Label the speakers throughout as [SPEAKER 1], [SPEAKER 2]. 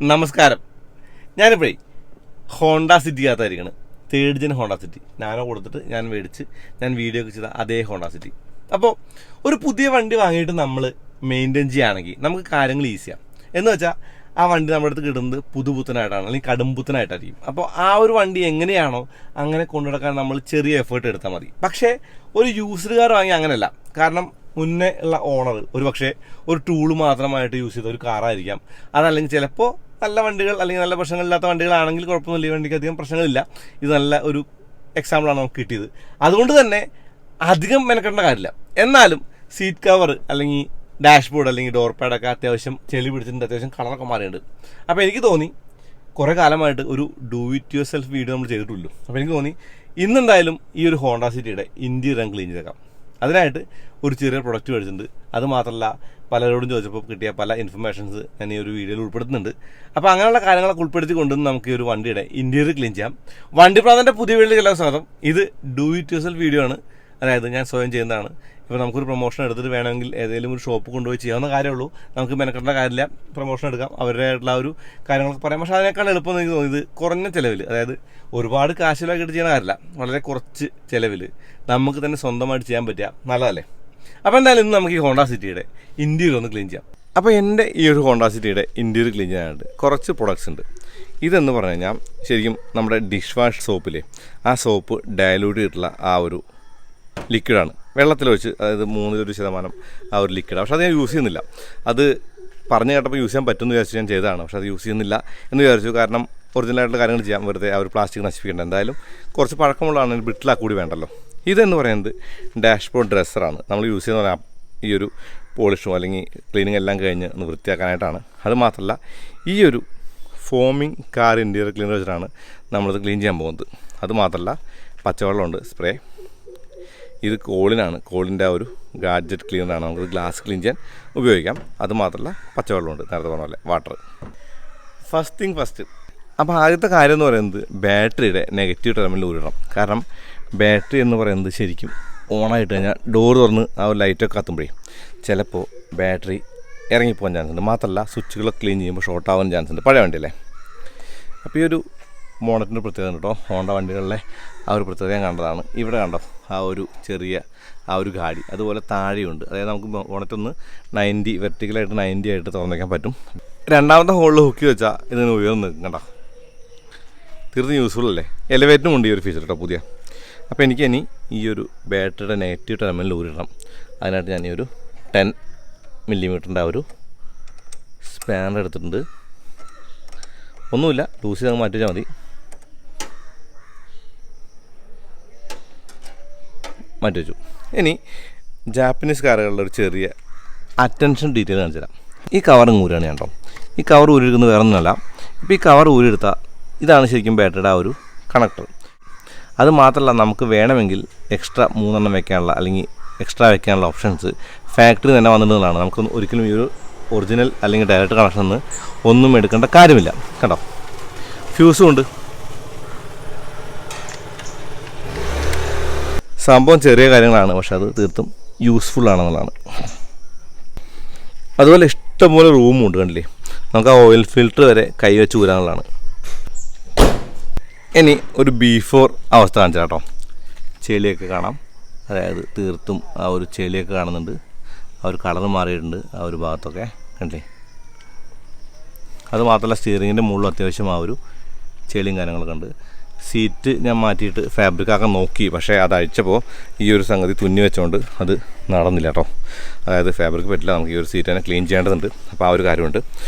[SPEAKER 1] നമസ്കാരം. ഞാനിപ്പോഴേ ഹോണ്ട സിറ്റിക്കകത്തായിരിക്കണം. 3rd gen Honda City Nano കൊടുത്തിട്ട് ഞാൻ മേടിച്ച് ഞാൻ വീഡിയോ ഒക്കെ ചെയ്ത അതേ ഹോണ്ട സിറ്റി. അപ്പോൾ ഒരു പുതിയ വണ്ടി വാങ്ങിയിട്ട് നമ്മൾ മെയിൻറ്റെയിൻ ചെയ്യുകയാണെങ്കിൽ നമുക്ക് കാര്യങ്ങൾ ഈസിയാണ്. എന്ന് വെച്ചാൽ ആ വണ്ടി നമ്മുടെ അടുത്ത് കിട്ടുന്നത് പുതുപുത്തനായിട്ടാണ്, അല്ലെങ്കിൽ കടുംപുത്തനായിട്ടായിരിക്കും. അപ്പോൾ ആ ഒരു വണ്ടി എങ്ങനെയാണോ അങ്ങനെ കൊണ്ടുനടക്കാൻ നമ്മൾ ചെറിയ എഫേർട്ട് എടുത്താൽ മതി. പക്ഷേ ഒരു യൂസ്ഡ് കാർ വാങ്ങി അങ്ങനെയല്ല. കാരണം മുന്നേ ഉള്ള ഓണർ ഒരു പക്ഷേ ഒരു ടൂള് മാത്രമായിട്ട് യൂസ് ചെയ്ത ഒരു കാറായിരിക്കാം. അതല്ലെങ്കിൽ ചിലപ്പോൾ നല്ല വണ്ടികൾ അല്ലെങ്കിൽ നല്ല പ്രശ്നങ്ങളില്ലാത്ത വണ്ടികളാണെങ്കിൽ കുഴപ്പമൊന്നുമില്ല, ഈ വണ്ടിക്ക് അധികം പ്രശ്നങ്ങളില്ല. ഇത് നല്ല ഒരു എക്സാമ്പിളാണ് നമുക്ക് കിട്ടിയത്. അതുകൊണ്ട് തന്നെ അധികം മെനക്കെടേണ്ട കാര്യമില്ല. എന്നാലും സീറ്റ് കവർ അല്ലെങ്കിൽ ഡാഷ്ബോർഡ് അല്ലെങ്കിൽ ഡോർ പാഡൊക്കെ അത്യാവശ്യം ചെളി പിടിച്ചിട്ടുണ്ട്, അത്യാവശ്യം കളറൊക്കെ മാറിയിട്ടുണ്ട്. അപ്പോൾ എനിക്ക് തോന്നി കുറേ കാലമായിട്ട് ഒരു do it your self video നമ്മൾ ചെയ്തിട്ടുള്ളൂ. അപ്പോൾ എനിക്ക് തോന്നി ഇന്നെന്തായാലും ഈ ഒരു ഹോണ്ട സിറ്റിയുടെ ഇൻറ്റീരിയർ ക്ലീൻ ചെയ്തേക്കാം. അതിനായിട്ട് ഒരു ചെറിയ പ്രൊഡക്റ്റ് മേടിച്ചിട്ടുണ്ട്. അതുമാത്രമല്ല, പലരോടും ചോദിച്ചപ്പോൾ കിട്ടിയ പല ഇൻഫർമേഷൻസ് ഞാൻ ഈ ഒരു വീഡിയോയിൽ ഉൾപ്പെടുത്തുന്നുണ്ട്. അപ്പോൾ അങ്ങനെയുള്ള കാര്യങ്ങളൊക്കെ ഉൾപ്പെടുത്തിക്കൊണ്ട് നമുക്ക് ഈ ഒരു വണ്ടിയുടെ ഇൻറ്റീരിയർ ക്ലീൻ ചെയ്യാം. വണ്ടി പ്രാന്തൻ്റെ പുതിയ വീഡിയോയിൽ എല്ലാവർക്കും സ്വാഗതം. ഇത് do it your self video ആണ്, അതായത് ഞാൻ സ്വയം ചെയ്യുന്നതാണ്. ഇപ്പോൾ നമുക്കൊരു പ്രൊമോഷൻ എടുത്തിട്ട് വേണമെങ്കിൽ ഏതെങ്കിലും ഒരു ഷോപ്പ് കൊണ്ടുപോയി ചെയ്യാവുന്ന കാര്യമുള്ളൂ. നമുക്ക് മെനക്കെടേണ്ട കാര്യമില്ല, പ്രൊമോഷൻ എടുക്കാം, അവരുടെയായിട്ടുള്ള ഒരു കാര്യങ്ങളൊക്കെ പറയാം. പക്ഷേ അതിനേക്കാൾ എളുപ്പം എനിക്ക് തോന്നിയത് കുറഞ്ഞ ചിലവിൽ, അതായത് ഒരുപാട് കാശിലാക്കിയിട്ട് ചെയ്യുന്ന കാര്യമില്ല, വളരെ കുറച്ച് ചിലവിൽ നമുക്ക് തന്നെ സ്വന്തമായിട്ട് ചെയ്യാൻ പറ്റുക നല്ലതല്ലേ. അപ്പോൾ എന്തായാലും ഇന്ന് നമുക്ക് ഈ ഹോണ്ട സിറ്റിയുടെ ഇൻറ്റീരിയർ ഒന്ന് ക്ലീൻ ചെയ്യാം. അപ്പോൾ എൻ്റെ ഈ ഒരു ഹോണ്ട സിറ്റിയുടെ ഇൻറ്റീരിയർ ക്ലീൻ ചെയ്യാനായിട്ട് കുറച്ച് പ്രൊഡക്ട്സ് ഉണ്ട്. ഇതെന്ന് പറഞ്ഞു കഴിഞ്ഞാൽ ശരിക്കും നമ്മുടെ ഡിഷ് വാഷ് സോപ്പിലെ ആ സോപ്പ് ഡയലൂട്ട് ചെയ്തിട്ടുള്ള ആ ഒരു ലിക്വിഡാണ്, വെള്ളത്തിലൊഴിച്ച്, അതായത് 3% ആ ഒരു ലിക്വിഡ്. പക്ഷേ അത് ഞാൻ യൂസ് ചെയ്യുന്നില്ല. അത് പറഞ്ഞു കേട്ടപ്പോൾ യൂസ് ചെയ്യാൻ പറ്റുമെന്ന് വിചാരിച്ച് ഞാൻ ചെയ്തതാണ്. പക്ഷേ അത് യൂസ് ചെയ്യുന്നില്ല എന്ന് വിചാരിച്ചു. കാരണം ഒറിജിനലായിട്ടുള്ള കാര്യങ്ങൾ ചെയ്യാൻ വെറുതെ ആ ഒരു പ്ലാസ്റ്റിക് നശിപ്പിക്കേണ്ട. എന്തായാലും കുറച്ച് പഴക്കമുള്ളതാണ്, ബ്രിട്ടിലാ കൂടി വേണ്ടല്ലോ. ഇതെന്ന് പറയുന്നത് ഡാഷ്ബോർഡ് ഡ്രസ്സറാണ്. നമ്മൾ യൂസ് ചെയ്യുന്ന പറഞ്ഞാൽ ഈ ഒരു പോളിഷും അല്ലെങ്കിൽ ക്ലീനിങ് എല്ലാം കഴിഞ്ഞ് ഒന്ന് വൃത്തിയാക്കാനായിട്ടാണ്. അതുമാത്രമല്ല, ഈ ഒരു ഫോമിങ് കാർ ഇൻറ്റീരിയർ ക്ലീനർ വെച്ചിട്ടാണ് നമ്മളിത് ക്ലീൻ ചെയ്യാൻ പോകുന്നത്. അതുമാത്രമല്ല, പച്ചവെള്ളമുണ്ട്, സ്പ്രേ. ഇത് കോളിനാണ്, കോളിൻ്റെ ആ ഒരു ഗാഡ്ജറ്റ് ക്ലീനറാണ്, നമുക്ക് ഗ്ലാസ് ക്ലീൻ ചെയ്യാൻ ഉപയോഗിക്കാം. അതുമാത്രമല്ല, പച്ചവെള്ളമുണ്ട്, നേരത്തെ പറഞ്ഞ പോലെ വാട്ടർ. First thing first. അപ്പോൾ ആദ്യത്തെ കാര്യം എന്ന് പറയുന്നത് ബാറ്ററിയുടെ നെഗറ്റീവ് ടെർമിനൽ ഊരണം. കാരണം ബാറ്ററി എന്ന് പറയുന്നത് ശരിക്കും ഓണായിട്ട് കഴിഞ്ഞാൽ ഡോർ തുറന്ന് ആ ഒരു ലൈറ്റൊക്കെ കത്തുമ്പോഴേ ചിലപ്പോൾ ബാറ്ററി ഇറങ്ങിപ്പോകാൻ ചാൻസ് ഉണ്ട്. മാത്രമല്ല, സ്വിച്ചുകളൊക്കെ ക്ലീൻ ചെയ്യുമ്പോൾ ഷോർട്ട് ആവാൻ ചാൻസ് ഉണ്ട്, പഴയ വണ്ടിയല്ലേ. അപ്പോൾ ഈ ഒരു മോണറ്റിൻ്റെ പ്രത്യേകത കേട്ടോ, ഹോണ്ട വണ്ടികളിലെ ആ ഒരു പ്രത്യേകത ഞാൻ കണ്ടതാണ്. ഇവിടെ കണ്ടോ ആ ഒരു ചെറിയ ആ ഒരു ഗാഡി, അതുപോലെ താഴെയുണ്ട്. അതായത് നമുക്ക് മോണറ്റൊന്ന് 90 വെർട്ടിക്കലായിട്ട് 90 ആയിട്ട് തുറന്നു വയ്ക്കാൻ പറ്റും. രണ്ടാമത്തെ ഹോളിൽ ഹുക്കി വെച്ചാൽ ഇതിന് ഉയർന്ന് നിൽക്കും കണ്ടോ, തീർത്തും യൂസ്ഫുൾ അല്ലേ. എലിവേറ്ററും ഉണ്ട് ഈ ഒരു ഫീച്ചർ കേട്ടോ, പുതിയ. അപ്പോൾ എനിക്ക് ഇനി ഈ ഒരു ബാറ്ററിയുടെ നെഗറ്റീവ് ടെർമിനൽ ഊരിടണം. അതിനായിട്ട് ഞാൻ ഈ ഒരു 10 മില്ലിമീറ്ററിൻ്റെ ആ ഒരു സ്പാനർ എടുത്തിട്ടുണ്ട്. ഒന്നുമില്ല, ലൂസ് ചെയ്ത് മാറ്റി വെച്ചാൽ മതി. മാറ്റി വെച്ചു. ഇനി ജാപ്പനീസ് കാറുകളുടെ ഒരു ചെറിയ അറ്റൻഷൻ ഡീറ്റെയിൽ കാണിച്ചു തരാം. ഈ കവർ ഊരാണ് ഞാൻ കേട്ടോ. ഈ കവർ ഊരിയെടുക്കുന്നത് വേറെ ഒന്നുമല്ല. ഇപ്പോൾ ഈ കവർ ഊരിയെടുത്താൽ ഇതാണ് ശരിക്കും ബാറ്ററിയുടെ ആ ഒരു കണക്ടർ. അത് മാത്രമല്ല, നമുക്ക് വേണമെങ്കിൽ എക്സ്ട്രാ 3 വെക്കാനുള്ള അല്ലെങ്കിൽ എക്സ്ട്രാ വെക്കാനുള്ള ഓപ്ഷൻസ് ഫാക്ടറി തന്നെ വന്നിട്ടുള്ളതാണ്. നമുക്ക് ഒരിക്കലും ഈ ഒരു ഒറിജിനൽ അല്ലെങ്കിൽ ഡയറക്റ്റ് കണക്ഷൻ ഒന്നും എടുക്കേണ്ട കാര്യമില്ല. കണ്ടോ, ഫ്യൂസും ഉണ്ട്. സംഭവം ചെറിയ കാര്യങ്ങളാണ്, പക്ഷെ അത് തീർത്തും യൂസ്ഫുൾ ആണെന്നുള്ളതാണ്. അതുപോലെ ഇഷ്ടംപോലെ റൂമും ഉണ്ട്, കണ്ടില്ലേ. നമുക്ക് ആ ഓയിൽ ഫിൽറ്റർ വരെ കൈവച്ച് ഊരാനുള്ളതാണ്. ഇനി ഒരു ബിഫോർ അവസ്ഥ കാണിച്ചാൽ കേട്ടോ, ചെളിയൊക്കെ കാണാം. അതായത് തീർത്തും ആ ഒരു ചെളിയൊക്കെ കാണുന്നുണ്ട്, ആ ഒരു കളർ മാറിയിട്ടുണ്ട് ആ ഒരു ഭാഗത്തൊക്കെ, കണ്ടില്ലേ. അതുമാത്രമല്ല, സ്റ്റിയറിങ്ങിൻ്റെ മുകളിൽ അത്യാവശ്യം ആ ഒരു ചെളിയും കാര്യങ്ങളൊക്കെ ഉണ്ട്. സീറ്റ് ഞാൻ മാറ്റിയിട്ട് ഫാബ്രിക്കാക്കാൻ നോക്കി, പക്ഷേ അത് അഴിച്ചപ്പോൾ ഈ ഒരു സംഗതി തുന്നി വെച്ചുകൊണ്ട് അത് നടന്നില്ല കേട്ടോ. അതായത് ഫാബ്രിക് പറ്റില്ല, നമുക്ക് ഈ ഒരു സീറ്റ് തന്നെ ക്ലീൻ ചെയ്യേണ്ടതുണ്ട്. അപ്പോൾ ആ ഒരു കാര്യമുണ്ട്.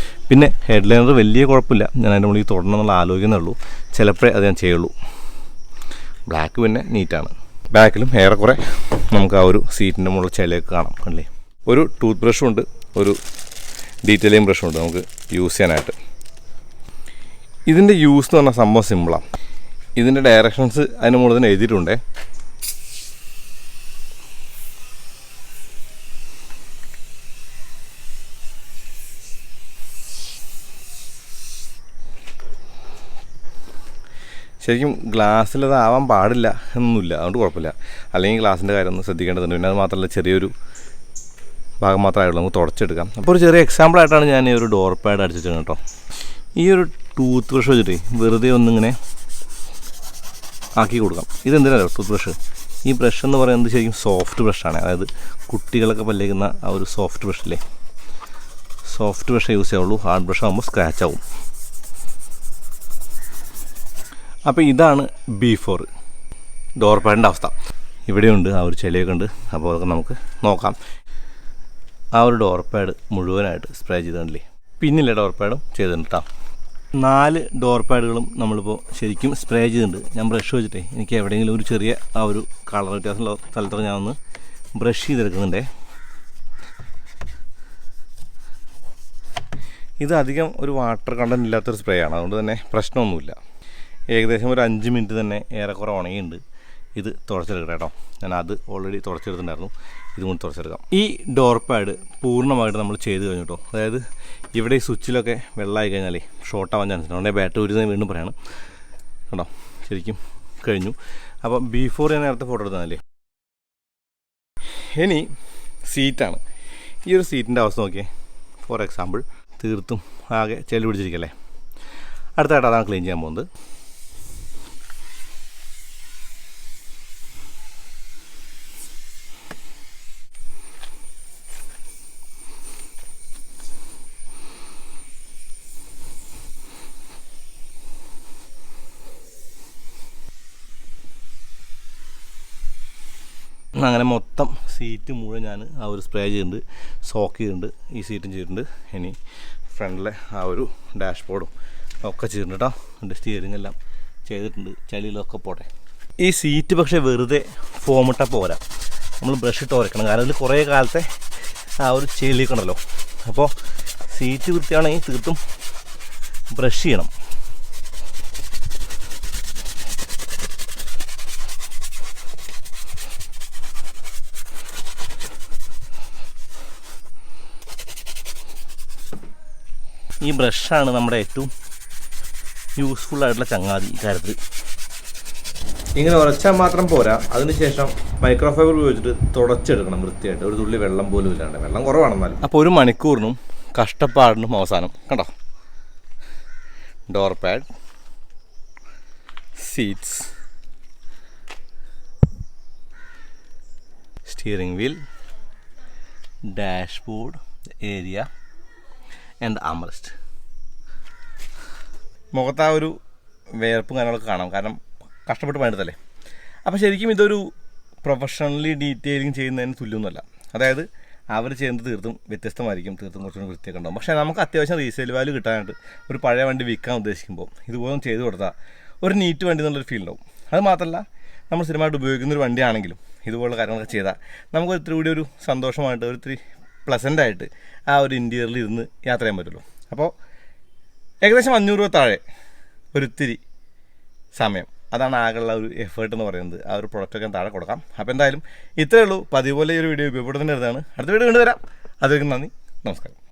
[SPEAKER 1] പിന്നെ ഹെഡ്ലൈനർ വലിയ കുഴപ്പമില്ല, ഞാൻ അതിൻ്റെ മുകളിൽ തൊടണം എന്നുള്ള ആലോചിക്കുന്നേ ഉള്ളൂ. ചിലപ്പോഴേ അത് ഞാൻ ചെയ്യുള്ളൂ. ബ്ലാക്ക് പിന്നെ നീറ്റാണ്. ബാക്കിലും ഏറെക്കുറെ നമുക്ക് ആ ഒരു സീറ്റിൻ്റെ മുകളിൽ ചെളിയൊക്കെ കാണാം, കണ്ടില്ലേ. ഒരു ടൂത്ത് ബ്രഷും ഉണ്ട്, ഒരു ഡീറ്റെയിലിംഗ് ബ്രഷും ഉണ്ട് നമുക്ക് യൂസ് ചെയ്യാനായിട്ട്. ഇതിൻ്റെ യൂസ് എന്ന് പറഞ്ഞാൽ സംഭവം സിമ്പിളാണ്. ഇതിൻ്റെ ഡയറക്ഷൻസ് അതിന് മുകളിൽ തന്നെ എഴുതിയിട്ടുണ്ടേ. ശരിക്കും ഗ്ലാസ്സിലത് ആവാൻ പാടില്ല എന്നൊന്നുമില്ല, അതുകൊണ്ട് കുഴപ്പമില്ല. അല്ലെങ്കിൽ ഗ്ലാസിൻ്റെ കാര്യം ഒന്ന് ശ്രദ്ധിക്കേണ്ടതുണ്ട്. പിന്നെ അത് മാത്രമല്ല, ചെറിയൊരു ഭാഗം മാത്രമേ ഉള്ളൂ, നമുക്ക് തുടച്ചെടുക്കാം. അപ്പോൾ ഒരു ചെറിയ എക്സാമ്പിളായിട്ടാണ് ഞാൻ ഈ ഒരു ഡോർ പാഡ് അടിച്ചിട്ടുണ്ട് കേട്ടോ. ഈ ഒരു ടൂത്ത് ബ്രഷ് വെച്ചിട്ട് വെറുതെ ഒന്നിങ്ങനെ ആക്കി കൊടുക്കാം. ഇതെന്തിനാണ് ടൂത്ത് ബ്രഷ്? ഈ ബ്രഷ് എന്ന് പറയുന്നത് ശരിക്കും സോഫ്റ്റ് ബ്രഷാണ്. അതായത് കുട്ടികളൊക്കെ പല്ലേക്കുന്ന ആ ഒരു സോഫ്റ്റ് ബ്രഷില്ലേ, സോഫ്റ്റ് ബ്രഷേ യൂസ് ചെയ്യാവുള്ളൂ. ഹാർഡ് ബ്രഷ് ആകുമ്പോൾ സ്ക്രാച്ച് ആവും. അപ്പോൾ ഇതാണ് ബിഫോർ ഡോർ പാഡിൻ്റെ അവസ്ഥ. ഇവിടെയുണ്ട് ആ ഒരു ചെളിയൊക്കെ ഉണ്ട്. അപ്പോൾ അതൊക്കെ നമുക്ക് നോക്കാം. ആ ഒരു ഡോർ പാഡ് മുഴുവനായിട്ട് സ്പ്രേ ചെയ്തിട്ടുണ്ടല്ലേ. പിന്നിലെ ഡോർ പാഡും ചെയ്തിട്ടുണ്ട് കേട്ടോ. 4 ഡോർ പാഡുകളും നമ്മളിപ്പോൾ ശരിക്കും സ്പ്രേ ചെയ്തിട്ടുണ്ട്. ഞാൻ ബ്രഷ് വെച്ചിട്ടേ എനിക്ക് എവിടെയെങ്കിലും ഒരു ചെറിയ ആ ഒരു കളർ വ്യത്യാസമുള്ള സ്ഥലത്തൊക്കെ ഞാൻ ഒന്ന് ബ്രഷ് ചെയ്തെടുക്കുന്നുണ്ടേ. ഇത് അധികം ഒരു വാട്ടർ കണ്ടൻറ് ഇല്ലാത്തൊരു സ്പ്രേ ആണ്, അതുകൊണ്ട് തന്നെ പ്രശ്നമൊന്നുമില്ല. ഏകദേശം ഒരു 5 മിനിറ്റ് തന്നെ ഏറെക്കുറെ ഉണങ്ങിയിട്ടുണ്ട്. ഇത് തുടച്ചെടുക്കട്ടെ കേട്ടോ. ഞാൻ അത് ഓൾറെഡി തുടച്ചെടുത്തിട്ടുണ്ടായിരുന്നു, ഇതും കൂടി തുടച്ചെടുക്കാം. ഈ ഡോർ പാഡ് പൂർണ്ണമായിട്ട് നമ്മൾ ചെയ്ത് കഴിഞ്ഞു കേട്ടോ. അതായത് ഇവിടെ ഈ സ്വിച്ചിലൊക്കെ വെള്ളമായി കഴിഞ്ഞാലേ ഷോർട്ടാവാൻ ചാൻസ് ഉണ്ട്. അതുകൊണ്ട് ബാറ്ററി ഊരി വീണ്ടും പറയണം കേട്ടോ. ശരിക്കും കഴിഞ്ഞു. അപ്പോൾ ബിഫോർ ഞാൻ നേരത്തെ ഫോട്ടോ എടുത്താലേ. ഇനി സീറ്റാണ്. ഈ ഒരു സീറ്റിൻ്റെ അവസ്ഥ നോക്കിയേ. ഫോർ എക്സാമ്പിൾ തീർത്തും ആകെ ചെളി പിടിച്ചിരിക്കല്ലേ. അടുത്തായിട്ട് അതാണ് ക്ലീൻ ചെയ്യാൻ പോകുന്നത്. അങ്ങനെ മൊത്തം സീറ്റ് മുഴുവൻ ഞാൻ ആ ഒരു സ്പ്രേ ചെയ്തിട്ടുണ്ട്, സോക്ക് ചെയ്തിട്ടുണ്ട്. ഈ സീറ്റും ചെയ്തിട്ടുണ്ട്. ഇനി ഫ്രണ്ടിലെ ആ ഒരു ഡാഷ്ബോർഡും ഒക്കെ ചെയ്തിട്ടുണ്ട് കേട്ടോ. എൻ്റെ സ്റ്റിയറിംഗ് എല്ലാം ചെയ്തിട്ടുണ്ട്. ചളിയിലൊക്കെ പോട്ടെ. ഈ സീറ്റ് പക്ഷേ വെറുതെ ഫോമിട്ട പോരാ, നമ്മൾ ബ്രഷ് ഇട്ട് ഉരക്കണം. കാരണം അതിൽ കുറേ കാലത്തെ ആ ഒരു ചെളിയൊക്കെ ഉണ്ടല്ലോ. അപ്പോൾ സീറ്റ് വൃത്തിയാണെങ്കിൽ തീർത്തും ബ്രഷ് ചെയ്യണം. ഈ ബ്രഷാണ് നമ്മുടെ ഏറ്റവും യൂസ്ഫുൾ ആയിട്ടുള്ള ചങ്ങാതി ഈ കാര്യത്തിൽ. ഇങ്ങനെ ഉരച്ചാൽ മാത്രം പോരാ, അതിനുശേഷം മൈക്രോഫൈബർ ഉപയോഗിച്ചിട്ട് തുടച്ചെടുക്കണം വൃത്തിയായിട്ട്. ഒരു തുള്ളി വെള്ളം പോലും ഇല്ലാണ്ട്. വെള്ളം കുറവാണെന്നാലും. അപ്പോൾ 1 മണിക്കൂറിനും കഷ്ടപ്പാടിനും അവസാനം കണ്ടോ. Door pad, seats, steering wheel, dashboard area and armrest. മുഖത്ത് ആ ഒരു വേർപ്പും കാര്യങ്ങളൊക്കെ കാണാം, കാരണം കഷ്ടപ്പെട്ട് പണിയെടുത്തല്ലേ. അപ്പോൾ ശരിക്കും ഇതൊരു പ്രൊഫഷണലി ഡീറ്റെയിലിംഗ് ചെയ്യുന്നതിന് തുല്യമൊന്നുമല്ല. അതായത് അവർ ചെയ്യുന്നത് തീർത്തും വ്യത്യസ്തമായിരിക്കും, തീർത്തും കുറച്ചുകൂടി വൃത്തിയൊക്കെ ഉണ്ടാകും. പക്ഷേ നമുക്ക് അത്യാവശ്യം റീസെയിൽ വാല്യൂ കിട്ടാനായിട്ട് ഒരു പഴയ വണ്ടി വിൽക്കാൻ ഉദ്ദേശിക്കുമ്പോൾ ഇതുപോലെ ചെയ്ത് കൊടുത്താൽ ഒരു നീറ്റ് വണ്ടി എന്നുള്ളൊരു ഫീൽ ഉണ്ടാവും. അത് മാത്രമല്ല, നമ്മൾ സ്ഥിരമായിട്ട് ഉപയോഗിക്കുന്നൊരു വണ്ടിയാണെങ്കിലും ഇതുപോലുള്ള കാര്യങ്ങളൊക്കെ ചെയ്താൽ നമുക്ക് ഒത്തിരി കൂടി ഒരു സന്തോഷമായിട്ട്, ഒത്തിരി പ്ലസൻ്റായിട്ട് ആ ഒരു ഇൻറ്റീരിയറിൽ ഇരുന്ന് യാത്ര ചെയ്യാൻ പറ്റുള്ളൂ. അപ്പോൾ ഏകദേശം 500 രൂപ താഴെ ഒരിത്തിരി സമയം, അതാണ് ആകെയുള്ള ഒരു എഫേർട്ട് എന്ന് പറയുന്നത്. ആ ഒരു പ്രൊഡക്റ്റൊക്കെ താഴെ കൊടുക്കാം. അപ്പോൾ എന്തായാലും ഇത്രയേ ഉള്ളൂ. പതിവ് പോലെ ഈ ഒരു വീഡിയോ ഉപയോഗപ്പെടുത്തേണ്ടതാണ്. അടുത്ത വീഡിയോ കണ്ടുവരാം. അതുവരെയും നന്ദി, നമസ്കാരം.